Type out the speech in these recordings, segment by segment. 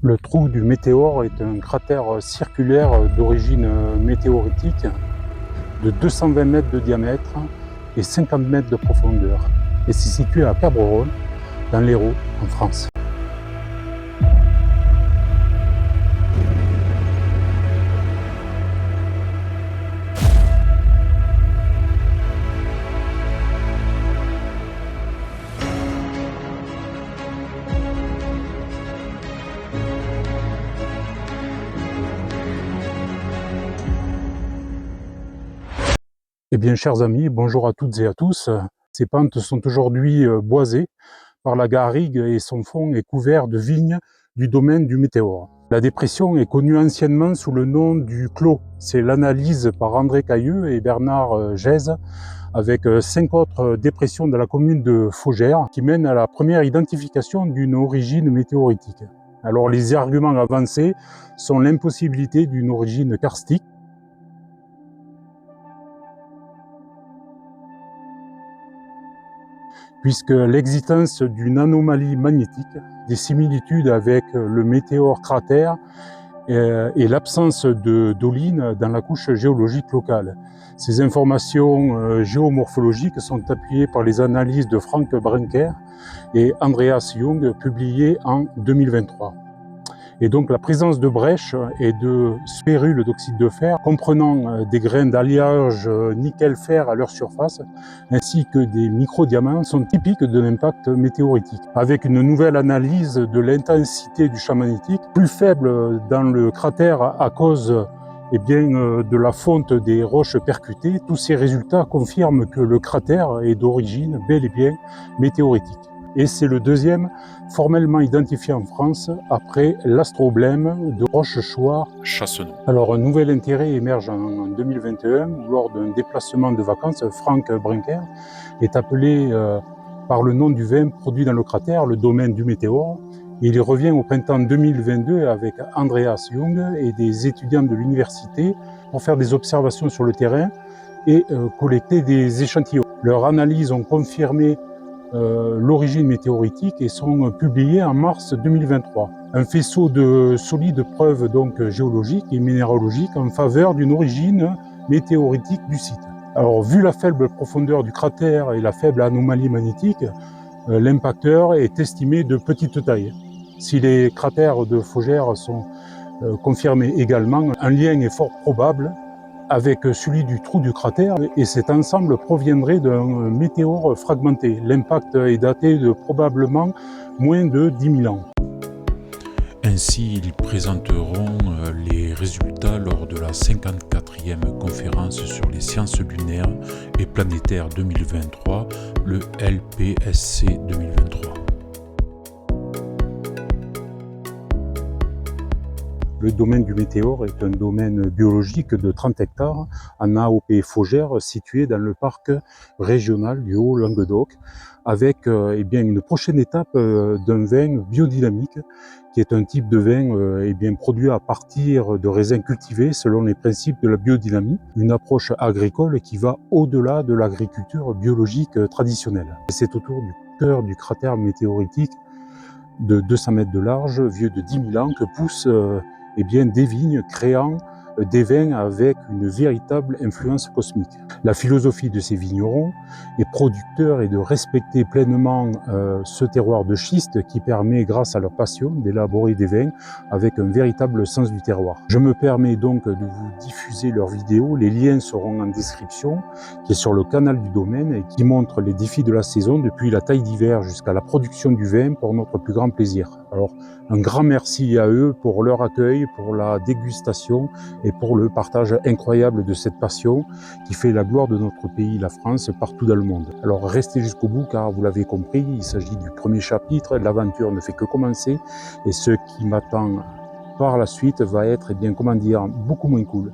Le trou du météore est un cratère circulaire d'origine météoritique de 220 mètres de diamètre et 50 mètres de profondeur et c'est situé à Cabreron, dans l'Hérault, en France. Eh bien, chers amis, bonjour à toutes et à tous. Ces pentes sont aujourd'hui boisées par la garrigue et son fond est couvert de vignes du domaine du météore. La dépression est connue anciennement sous le nom du Clos. C'est l'analyse par André Cailleux et Bernard Gèze avec 5 autres dépressions de la commune de Faugères qui mènent à la première identification d'une origine météoritique. Alors les arguments avancés sont l'impossibilité d'une origine karstique, puisque l'existence d'une anomalie magnétique, des similitudes avec le météore cratère et l'absence de dolines dans la couche géologique locale. Ces informations géomorphologiques sont appuyées par les analyses de Frank Brinker et Andreas Jung publiées en 2023. Et donc la présence de brèches et de spérules d'oxyde de fer comprenant des grains d'alliage nickel-fer à leur surface ainsi que des micro-diamants sont typiques de l'impact météoritique. Avec une nouvelle analyse de l'intensité du champ magnétique plus faible dans le cratère à cause de la fonte des roches percutées, tous ces résultats confirment que le cratère est d'origine bel et bien météoritique. Et c'est le deuxième formellement identifié en France après l'astroblème de Rochechouart-Chassenon. Alors un nouvel intérêt émerge en 2021 où lors d'un déplacement de vacances, Frank Brinker est appelé par le nom du vin produit dans le cratère, le domaine du météore. Il y revient au printemps 2022 avec Andreas Jung et des étudiants de l'université pour faire des observations sur le terrain et collecter des échantillons. Leurs analyses ont confirmé l'origine météoritique et sont publiées en mars 2023. Un faisceau de solides preuves donc géologiques et minéralogiques en faveur d'une origine météoritique du site. Alors vu la faible profondeur du cratère et la faible anomalie magnétique, l'impacteur est estimé de petite taille. Si les cratères de Faugères sont confirmés également, un lien est fort probable avec celui du trou du cratère, et cet ensemble proviendrait d'un météore fragmenté. L'impact est daté de probablement moins de 10 000 ans. Ainsi, ils présenteront les résultats lors de la 54e conférence sur les sciences lunaires et planétaires 2023, le LPSC 2023. Le domaine du météore est un domaine biologique de 30 hectares en AOP Faugères, situé dans le parc régional du Haut-Languedoc, avec une prochaine étape d'un vin biodynamique, qui est un type de vin produit à partir de raisins cultivés selon les principes de la biodynamie, une approche agricole qui va au-delà de l'agriculture biologique traditionnelle. C'est autour du cœur du cratère météoritique de 200 mètres de large, vieux de 10 000 ans, que poussent des vignes créant des vins avec une véritable influence cosmique. La philosophie de ces vignerons est producteur et de respecter pleinement ce terroir de schiste qui permet, grâce à leur passion, d'élaborer des vins avec un véritable sens du terroir. Je me permets donc de vous diffuser leurs vidéos, les liens seront en description, qui est sur le canal du domaine et qui montre les défis de la saison depuis la taille d'hiver jusqu'à la production du vin pour notre plus grand plaisir. Alors, un grand merci à eux pour leur accueil, pour la dégustation et pour le partage incroyable de cette passion qui fait la gloire de notre pays, la France, partout dans le monde. Alors restez jusqu'au bout car vous l'avez compris, il s'agit du premier chapitre, l'aventure ne fait que commencer et ce qui m'attend par la suite va être beaucoup moins cool.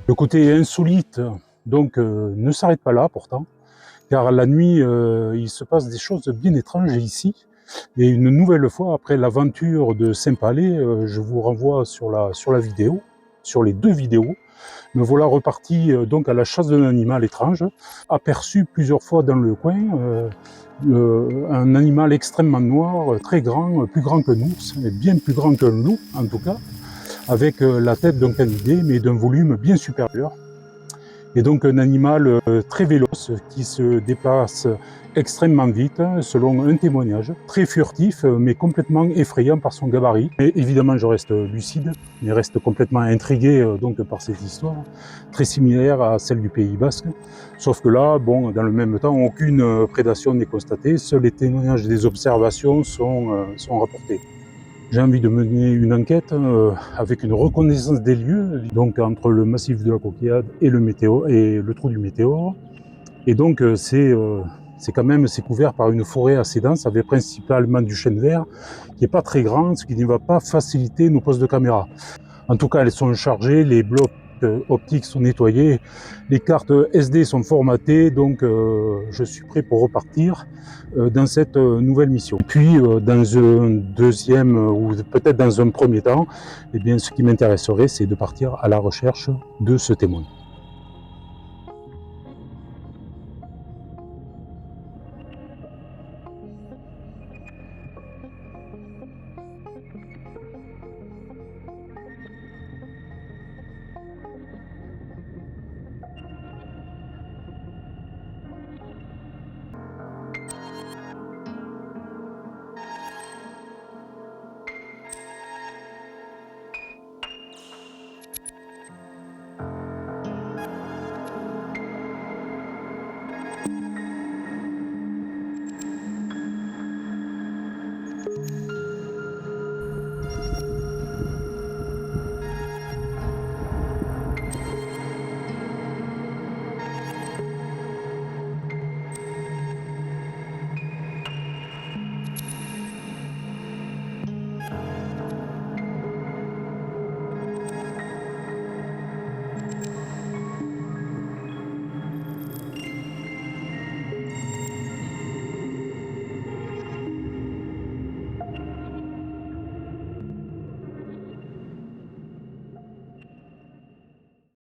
Le côté insolite donc, ne s'arrête pas là pourtant, car la nuit, il se passe des choses bien étranges ici. Et une nouvelle fois, après l'aventure de Saint-Palais, je vous renvoie sur la vidéo, sur les 2 vidéos. Me voilà reparti donc à la chasse d'un animal étrange, aperçu plusieurs fois dans le coin, un animal extrêmement noir, très grand, plus grand qu'un ours, et bien plus grand qu'un loup en tout cas, avec la tête d'un canidé, mais d'un volume bien supérieur. Et donc un animal très véloce qui se déplace extrêmement vite, selon un témoignage, très furtif, mais complètement effrayant par son gabarit. Et évidemment, je reste lucide, mais reste complètement intrigué donc par cette histoire, très similaire à celle du Pays Basque. Sauf que là, bon, dans le même temps, aucune prédation n'est constatée, seuls les témoignages des observations sont rapportés. J'ai envie de mener une enquête avec une reconnaissance des lieux, donc entre le massif de la Coquillade et le trou du Météore. Et donc c'est couvert par une forêt assez dense, avec principalement du chêne vert, qui n'est pas très grand, ce qui ne va pas faciliter nos postes de caméra. En tout cas, elles sont chargées, les blocs optiques sont nettoyés, les cartes SD sont formatées, donc je suis prêt pour repartir dans cette nouvelle mission. Puis dans un deuxième ou peut-être dans un premier temps, eh bien, ce qui m'intéresserait, c'est de partir à la recherche de ce témoin.